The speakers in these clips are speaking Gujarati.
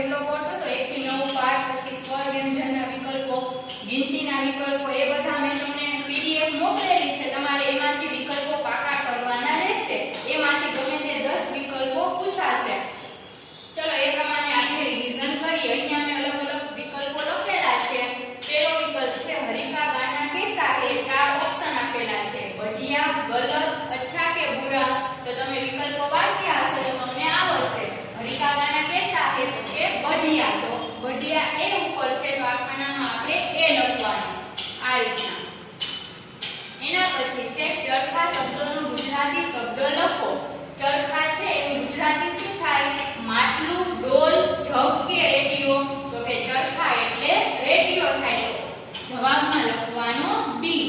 જેટલો કોર્સ હતો 1 થી 9 પાઠ, પછી સ્વર વ્યંજનના વિકલ્પો, ગિનતીના વિકલ્પો, એ બધા મેં તમને પીડીએફ મોકલેલી છે. તમારે એમાંથી વિકલ્પો પાકા કરવાના રહેશે. એમાંથી ગમે તે 10 વિકલ્પો પૂછાશે. ચલો એ પ્રમાણે આપણે રિવિઝન કરીએ. અહીંયા મેં અલગ અલગ વિકલ્પો લખેલા છે. પહેલો વિકલ્પ છે હરિકા ગાના કેસા, એ 4 ઓપ્શન આપેલા છે. बढ़िया, गलत, अच्छा के बुरा. तो તમે વિકલ્પો વાંચ્યા હશે તો તમને આવડશે. હરિકા ગાના કેસા હે તો કે बढ़िया. તો बढ़िया એ ઉપર છે તો આ ખાનામાં આપણે એ લખવાનું આ રીતના. એના પછી છે ચરખા શબ્દનો ગુજરાતી શબ્દ લખો. ચરખા છે એનું ગુજરાતી શું થાય? માટલું, ડોલ, જગ કે રેડિયો? તો કે ચરખા એટલે રેડિયો થાય. તો જવાબમાં લખવાનો ડી.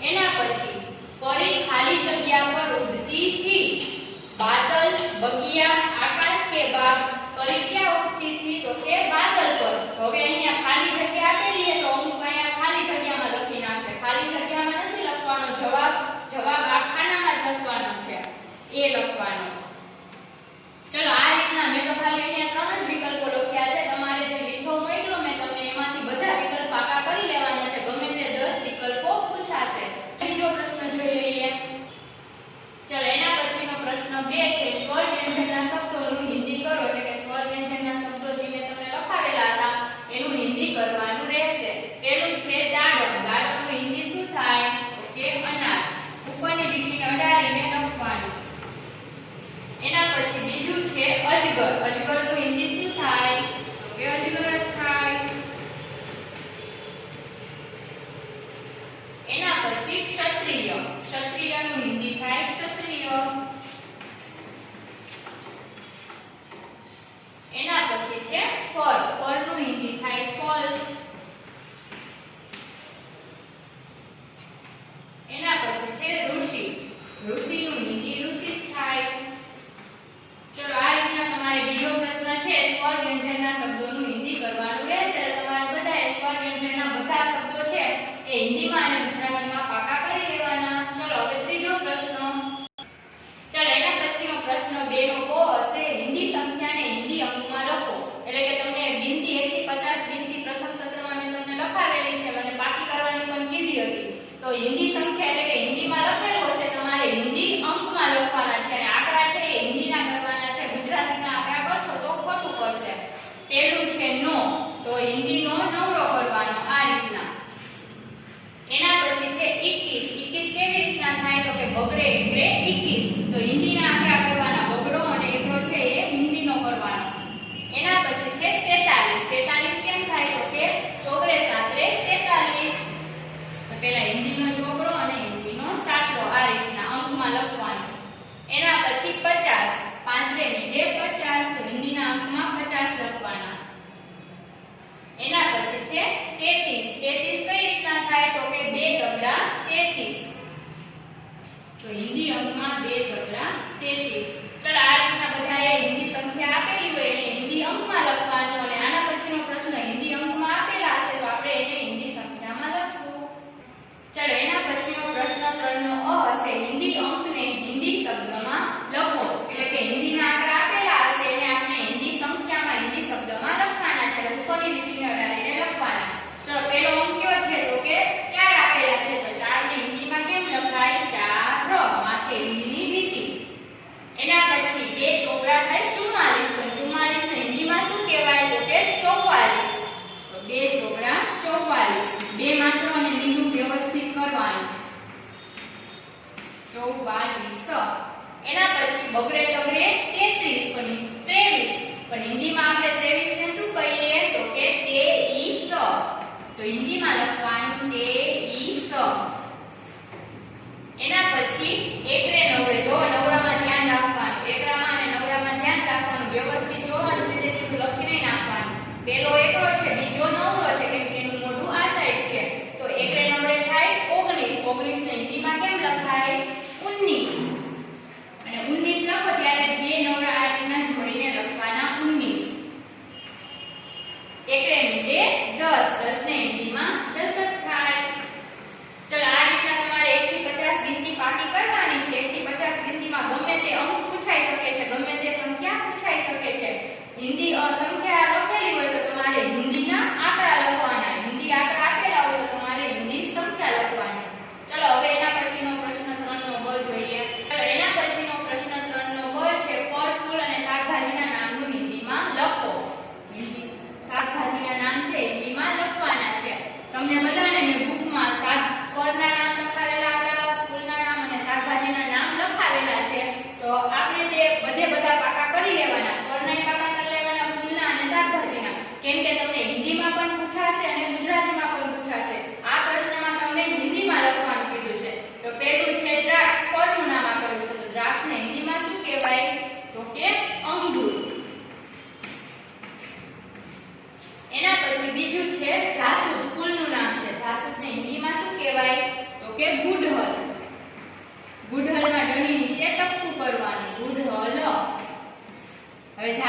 એના પછી પરી ખાલી જગ્યા પર ઉડતી थी. बादल, बगिया, आकाश के बाग. परी क्या उड़ती थी? तो के बादल पर. હવે અહીંયા ખાલી જગ્યા આપેલી છે તો અમુક અહીંયા ખાલી જગ્યામાં લખી નાખશે. ખાલી જગ્યામાં નથી લખવાનો જવાબ. જવાબ આ ખાનામાં જ લખવાનો છે. એ લખવાનો. ચલો આ રીતના મેં તો ખાલી અહીંયા 3 જ વિકલ્પો લખ્યા છે. તમારે જે લીધો મોકલો મેં તમને એમાંથી બધા વિકલ્પ પાકા કરી લેવાના છે. ગમે તે 10 વિકલ્પો પૂછાશે. બીજો પ્રશ્ન જોઈ લઈએ. ચલો એના પછીનો પ્રશ્ન 2 છે સ્વર વ્યંજનના શબ્દોનું હિન્દી કરો. એટલે કે સ્વર વ્યંજનના શબ્દો જે મેં તમને લખાવેલા હતા એનું હિન્દી કરવાનું રહેશે. પહેલું છે દાડમ. દાડમનું હિન્દી શું થાય? તો કે અનાર. ઉપરની લીટીને અડાડીને લખવાનું. એના પછી બીજું છે અજગર. અજગરનું હિન્દી શું થાય? તો કે અજગર જ થાય. એના પછી ક્ષત્રિય. ક્ષત્રિયનું હિન્દી થાય ક્ષત્રિય. એના પછી છે ફળ. ફળનું હિન્દી થાય ફળ. એના પછી છે ઋષિ. ઋષિનું હિન્દી ઋષિ થાય. ચલો આ રીતના તમારે બીજો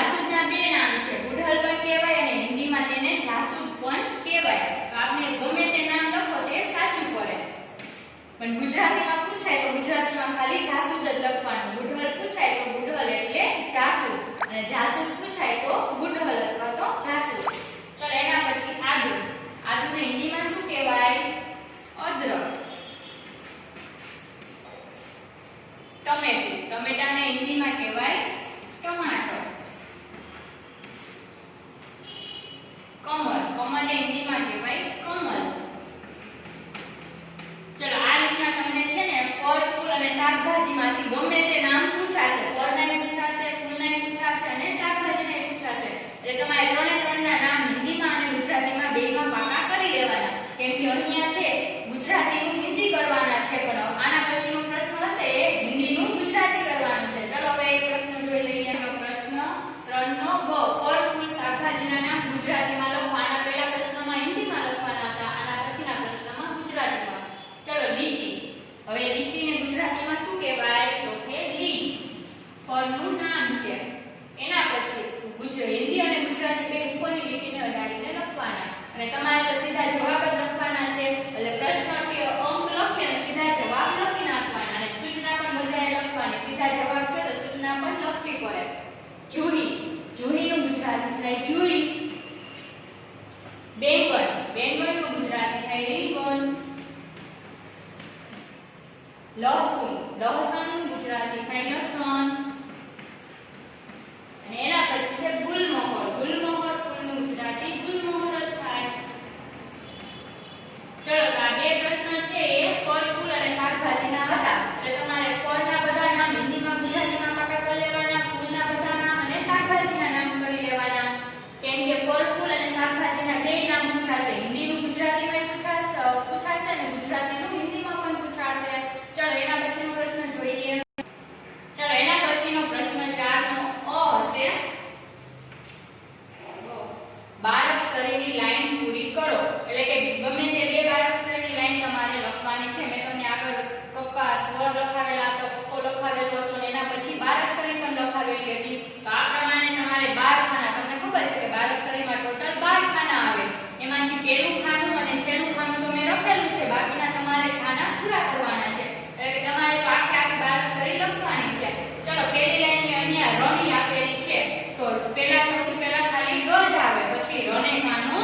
જાસૂદના બે નામ છે, ગુડહલ પણ કહેવાય અને હિન્દીમાં તેને જાસૂદ પણ કહેવાય. તો આપણે ગમે તે નામ લખો તે સાચું પડે. પણ ગુજરાતીમાં પૂછાય તો ગુજરાતીમાં ખાલી જાસૂદ જ લખવાનું. ગુડહલ પૂછાય તો ગુડહલ એટલે જાસૂદ અને જાસૂદ પૂછાય તો ગુડહલ અથવા તો જાસૂદ. ચલો એના પછી આદુ. આદુને હિન્દીમાં શું કહેવાય? અદરક. ટમેટું. ટમેટાને હિન્દીમાં કહેવાય ટમાટર. કમળ. કમળને હિન્દીમાં કહેવાય કમલ. ચલો આ રીતના તમને છે ને ફળ, ફૂલ અને શાકભાજીમાંથી ગમે તે નામ પૂછાશે. ફળના પૂછાશે, ફૂલના પૂછાશે અને શાકભાજીના પૂછાશે. એટલે તમારે ત્રણે ત્રણના નામ હિન્દીમાં અને ગુજરાતીમાં બેયમાં પાકા કરી લેવાના. કેમ કે અહીંયા છે ગુજરાતીનું હિન્દી કરવાના છે, પણ આના પછીનો પ્રશ્ન હશે એ હિન્દીનું ગુજરાતી કરવાનું છે. ચલો હવે એક પ્રશ્ન જોઈ લઈએ. પ્રશ્ન 3 નો બ. ફળ, ફૂલ, શાકભાજીના નામ ગુજરાતીમાં લખો. આના પહેલા પ્રશ્નમાં હિન્દીમાં લખવાના હતા, આના પછીના પ્રશ્નમાં ગુજરાતીમાં. ચલો લીચી. હવે લીચીને ગુજરાતીમાં શું કહેવાય? તો કે લીચ. ફળનું નામ છે. એના પછી હિન્દી અને ગુજરાતી બે ઉપરની લીટીને અડાડીને લખવાના અને તમારે તો સીધા જવાબ જ લખવાના છે. એટલે પ્રશ્ન કે અંક લખી અને સીધા જવાબ લખી નાખવાના અને સૂચના પણ બધાએ લખવાની. સીધા જવાબ છે તો સૂચના પણ લખવી પડે. જુહી. જુહીનું ગુજરાતી થાય જુઈ. બેંગન. બેંગનનું ગુજરાતી થાય રીંગણ. લસણ. લસણનું ગુજરાતી થાય લસણ. અને એના પછી છે ગુલમોહર. ગુલમોહર ફૂલનું ગુજરાતી ગુલમોહર જ થાય. ચલો તો આ બે પ્રશ્ન છે એ ફળ, ફૂલ અને શાકભાજીના હતા. એટલે તમારે ફળના બધા નામ હિન્દીમાં ગુજરાતીમાં પાકા કરી લેવાના, ફૂલના બધા નામ અને શાકભાજીના નામ કરી લેવાના. કેમ કે ફળ, ફૂલ અને શાકભાજીના બે નામ પૂછાશે. હિન્દીનું ગુજરાતીમાં પૂછાશે અને ગુજરાતીનું હિન્દીમાં પણ પૂછાશે. ચલો એના પછીનો પ્રશ્ન જોઈએ. ચલો એના પછીનો પ્રશ્ન 4 નો અ હશે. બારકસરીની લાઈન પૂરી કરો. એટલે કે ગમે તે બે બારકસરીની લાઈન તમારે લખવાની છે. મેં તમને આગળ કપ્પા સ્વર લખાવેલા હતો, કપ્પો લખાવેલો હતો અને એના પછી બારકસરી પણ લખાવેલી હતી. તો આ પ્રમાણે તમારે 12 ખાના, તમને ખબર છે કે બારકસરીમાં ટોટલ 12 ખાના આવે. એમાંથી પહેલું ખાનું અને છેલ્લું ખાનું તો મેં લખેલું છે, બાકીના તમારે ખાના પૂરા કરવાના છે. એટલે કે તમારે તો આખી બારકસરી લખવાની છે. ચલો પહેલી લાઈન અહીંયા રની આપેલી છે તો પહેલા સૌથી પહેલા ખાલી ર જ આવે, પછી રને કાનો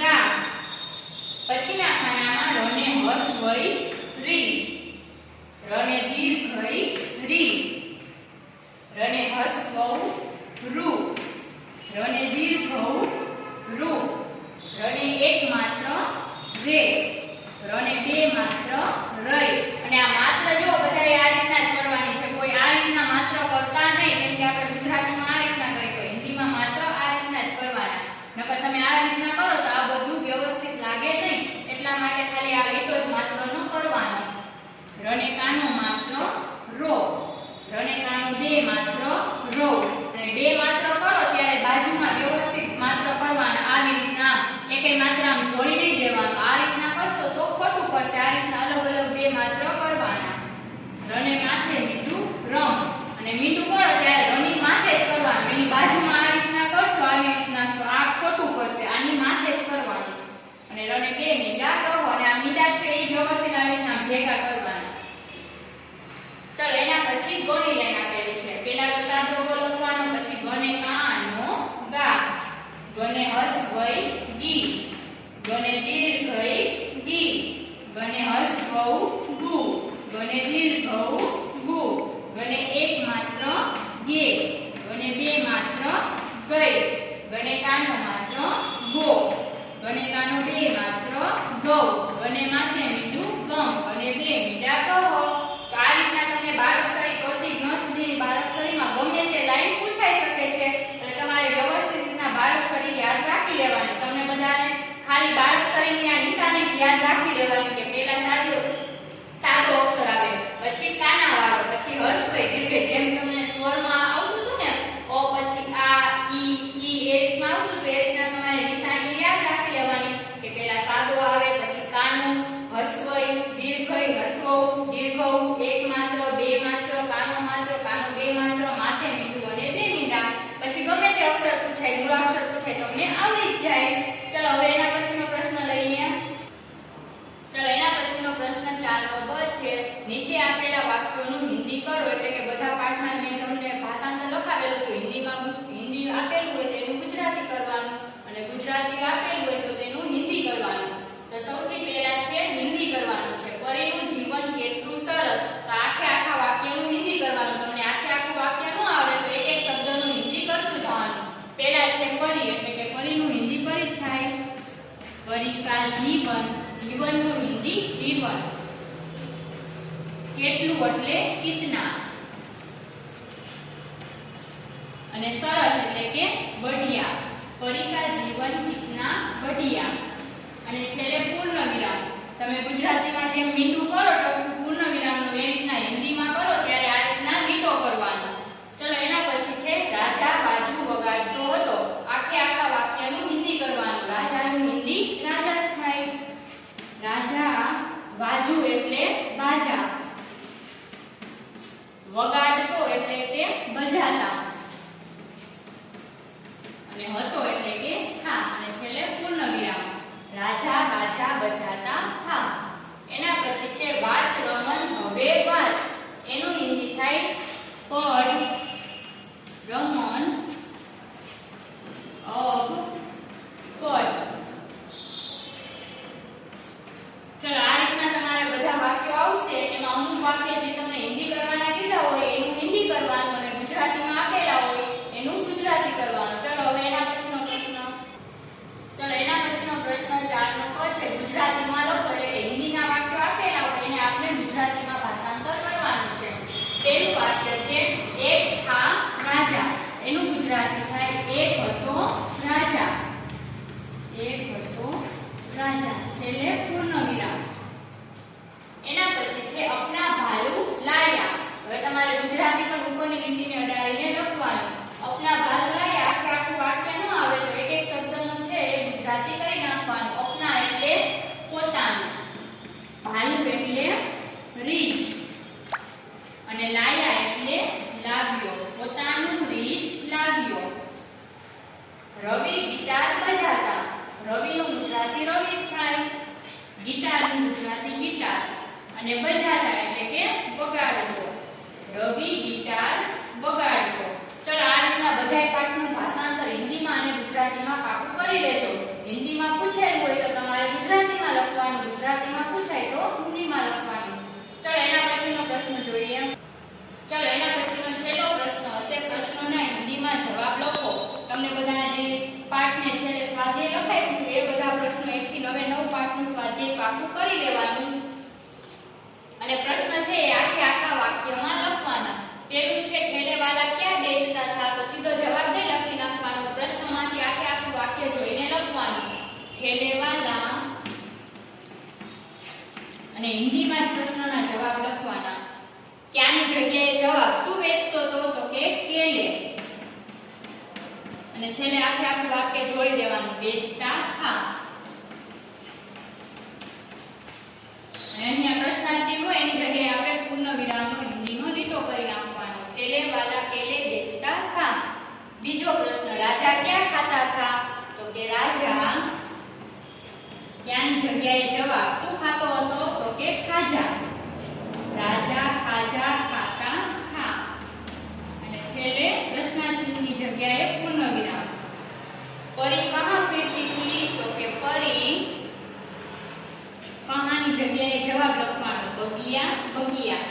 રા, પછીના ખાનામાં રને હસ્વઈ રી, રને દીર્ઘઈ રી, રને હસ્વઉ રૂ, રને દીર્ઘઉ રૂ, રને એક માત્ર રે, રને બે માત્ર રઈ. અને આ માત્ર જો બધાય આ રીતના જ કરવાની છે. કોઈ આ રીતના માત્ર કરતા નહીં. કેમ કે આપણે ગુજરાતીમાં આ રીતના કરીએ તો હિન્દીમાં માત્ર આ રીતના જ કરવાના. નકર તમે આ રીતના કરો તો આ બધું વ્યવસ્થિત લાગે નહીં. એટલા માટે ખાલી આ એટલો જ માત્રનો કરવાનો. રને કાનો માત્ર રો, રને કાનો બે માત્ર રો. અને બે માત્ર કરો ત્યારે બાજુમાં વ્યવસ્થિત માત્ર કરવાના. આવી રીતના એકેય માત્ર આમ જોડી નહીં દેવાનું. આ રીતના કરશો તો ખોટું પડશે. આ રીતના અલગ અલગ બે માત્ર કરવાના. રને માથે મીંડું રમ, અને મીંડું કરો ત્યારે રની માથે જ કરવાનું. એની બાજુમાં આ રીતના કરશો આવી રીતના તો આ ખોટું પડશે. આની માથે જ કરવાનું. અને રને બે મીંડા રહો, અને આ મીંડા છે એ વ્યવસ્થિત આવી રીતના ભેગા કરવાના. ચલો એના પછી ગોની લાઈન આપેલી છે. પહેલા તો સાદો ગો લખવાનો, પછી ગને કાનો ગા, ગને હસ્વઈ ગી, ગને દીર્ઘઈ ગી, ગને હસ્વઉ ગુ, ગને દીર્ઘઉ ગુ, ગને એક માત્ર ગે, ગને બે માત્ર ગઈ, ગને કાનો માત્ર ગો, ગને કાનો બે માત્ર ગૌ, ગને માથે મીંડું ગમ, ગને બે મીંડા કહો. તો આ રીતના તમને બારકસરી કથી જ્ઞ સુધીની બારકસરીમાં ગમે તે લાઈન પૂછાઈ શકે છે. એટલે તમારે વ્યવસ્થિત રીતના બારકસરી યાદ રાખી લેવાની. તમને બધાને ખાલી બારકસરીની આ નિશાની જ યાદ રાખી લેવાની કે પહેલા સાદો અક્ષર આવે, પછી કાના વાળો, પછી હસ્વઈ દીર્ઘ. જેમ તમને સ્વરમાં આવતું હતું ને ઓ પછી આ ઈ એ રીતમાં આવતું હતું, એ રીતના તમારે જીવન, જીવનનું હિન્દી જીવન. કેટલું એટલે કિતના. અને સરસ એટલે કે બઢિયા. પરી કા જીવન કિતના બઢિયા. અને છેલ્લે પૂર્ણ વિરામ. તમે ગુજરાતીમાં જેમ મીંડું કરો તો પૂર્ણ વિરામનું એ રીતના હિન્દીમાં કરો ત્યારે આ રીતના લીટો કરવાનો. ચલો એના પછી છે રાજા બાજુ વગાડતો હતો. આખે આખા વાક્યનું હિન્દી કરવાનું. રાજાનું હિન્દી રાજા થાય. રાજા બાજુ એટલે બાજા. વગાડતો એટલે કે બજાતા. અને હતો એટલે કે થા. અને છેલ્લે પૂર્ણ વિરામ. રાજા બાજા બજાતા થા. એના પછી છે વાચ રમન હવે વાચ. એનું હિન્દી થાય પઢ રમન અબ પઢ. ચલો આ રીતના તમારે બધા વાક્યો આવશે. એમાં અમુક વાક્ય જે તમને હિન્દી કરવાના કીધા હોય એનું હિન્દી કરવાનું અને ગુજરાતીમાં આપેલા હોય એનું ગુજરાતી કરવાનું. ચલો હવે એના પછીનો પ્રશ્ન. ચલો એના પછીનો પ્રશ્ન 4 નો છે ગુજરાતીમાં લખો. એટલે કે હિન્દીના વાક્યો આપેલા હોય એને આપણે ગુજરાતીમાં ભાષાંતર કરવાનું છે. પહેલું વાક્ય છે એક થા રાજા. એનું ગુજરાતી થાય એક હતો રાજા. એક હતો રાજા. છેલ્લે પૂર્ણ વિરામ. એના પછી છે અપના ભાલુ લાયા. હવે તમારે ગુજરાતી પણ ઉપરની લીટીને અડાડીને લખવાનું. અપના ભાલુ લાયા. આખે આખું વાક્ય ન આવે તો એક એક શબ્દનું છે એ ગુજરાતી કરી નાખવાનું. અપના એટલે પોતાનું, ભાલુ એટલે રીછ અને લાયા એટલે લાવ્યો. પોતાનું રીછ લાવ્યો. રવિ ગિટાર બજાતા. રવિનું ગુજરાતી રવિ થાય. ગિટારનું ગુજરાતી ગિટાર અને બજાતા એટલે કે બગાડતો. રવિ ગિટાર બગાડતો. ચલો આ રીતના બધાય પાઠનું ભાષાંતર હિન્દીમાં અને ગુજરાતીમાં પાકું કરી લેજો. હિન્દીમાં પૂછાયું હોય તો તમારે ગુજરાતીમાં લખવાનું, ગુજરાતીમાં પૂછાય તો હિન્દીમાં લખવાનું. ચલો એના પછીનો પ્રશ્ન જોઈએ. ચલો એના પછીનો છેલ્લો પ્રશ્ન હશે પ્રશ્નોના હિન્દીમાં જવાબ લખો. તમને બધા જે પાઠને છેલ્લે સ્વાધ્યાય લખાયું એ બધા પ્રશ્નો 1 થી 9 પાઠનું સ્વાધ્યાય પાકું કરી લેવાનું. અને પ્રશ્ન છે એ આખે આખા વાક્યમાં લખવાના. પહેલું છે ઠેલે વાલા ક્યાં બેચતા થા. તો સીધો જવાબ દે લખી નાખવાનો. પ્રશ્નમાંથી આખે આખું વાક્ય જોઈને લખવાનું. ઠેલે વાલા અને હિન્દીમાં પ્રશ્નોના જવાબ લખવાના. ક્યાંની જગ્યાએ જવાબ શું વેચતો હતો તો કે કેલે. અને છેલ્લે આખે આખું વાક્ય જોડી દેવાનું. બેચતા થા. અને અહીંયા પ્રશ્નાર્થ હોય એની જગ્યાએ આપણે પૂર્ણ વિરામનો હિન્દીનો લીટો કરી નાખવાનો. ઠેલે વાલા કેલે બેચતા થા. બીજો પ્રશ્ન રાજા ક્યાં ખાતા થા તો કે રાજા ક્યાંની જગ્યાએ જવાબ શું ખાતો હતો તો કે ખાજા. રાજા ખાજા ખાતા થા. અને છેલ્લે પ્રશ્નાર્થની જગ્યાએ પૂર્ણ વિરામ. પરી કહાં ફિરતી થી તો કે પરી કહાની જગ્યાએ જવાબ લખવાનો. બગિયા બગિયા.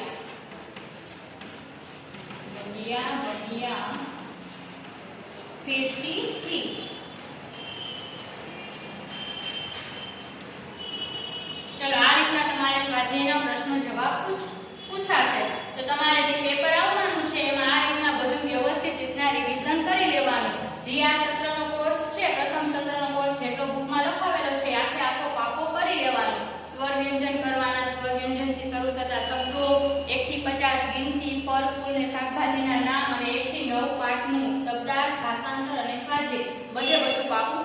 બગિયા બગિયા ફિરતી થી. ચલો આ રીતના તમારે સ્વાધ્યાયના પ્રશ્નો જવાબ પૂછાશે. તો તમારે જે પેપર આવવાનું છે એમાં આ રીતના બધું વ્યવસ્થિત રીતના રિવિઝન કરી લેવાનું. જે આ સત્રનો કોર્સ છે પ્રથમ સત્રનો કોર્સ જેટલો બુકમાં લખાવેલો છે આખે આખો પાકો કરી લેવાનો. સ્વર વ્યંજન કરવાના. સ્વર વ્યંજનથી શરૂ થતા શબ્દો, 1 થી 50 ગિનતી, ફળ ફૂલ ને શાકભાજીના નામ અને 1 થી 9 પાઠનું શબ્દાર્થ, ભાષાંતર અને સ્વાધ્યાય બધે બધું પાકું